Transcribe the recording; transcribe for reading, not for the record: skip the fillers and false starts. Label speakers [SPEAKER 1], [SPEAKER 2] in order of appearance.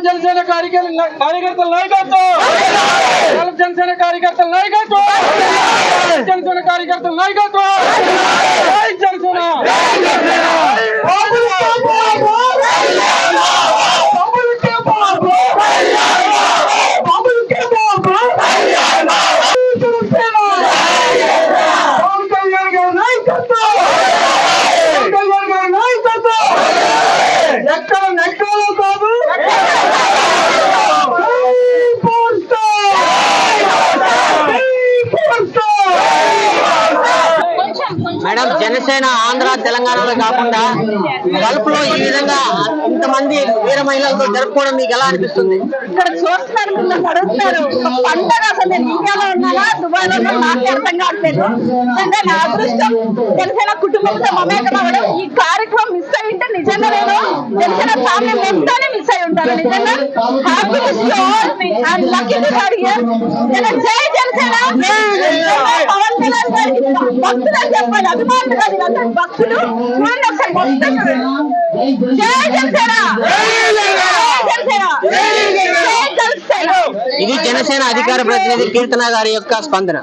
[SPEAKER 1] जनसेना कार्यकर्ता नायकत्व जनसेना कार्यकर्ता नायकत्व जनसेना कार्यकर्ता नायकत्व जनसेना
[SPEAKER 2] మేడం जनसेना ఆంధ్ర తెలంగాణలో కాకుండా గల్ఫ్లో ఈ విధంగా ఇంతమంది వీర మహిళలతో జరుపుకోవడం మీకు ఎలా అనిపిస్తుంది?
[SPEAKER 3] ఇక్కడ చూస్తున్నారు, అడుగుతున్నారు పంటగా అసలు నేను ఇండియాలో ఉన్నానా దుబాయ్ లో నాకు అర్థం కావట్లేదు. నిజంగా నా అదృష్టం జనసేన కుటుంబంతో మమేకం అవ్వడం. ఈ కార్యక్రమం మిస్ అయి ఉంటే నిజంగా నేను జనసేన ఫ్యామిలీ మొత్తాన్ని మిస్ అయి ఉంటాను. నిజంగా హ్యాపీ జై జనసేన. పవన్ కళ్యాణ్ గారికి భక్తులు అని చెప్పాలి, అభిమానులు కాదు, అందరూ భక్తులు. చూడండి ఒకసారి మొత్తం జై జనసేన.
[SPEAKER 2] ఇది జనసేన అధికార ప్రతినిధి కీర్తన గారి యొక్క స్పందన.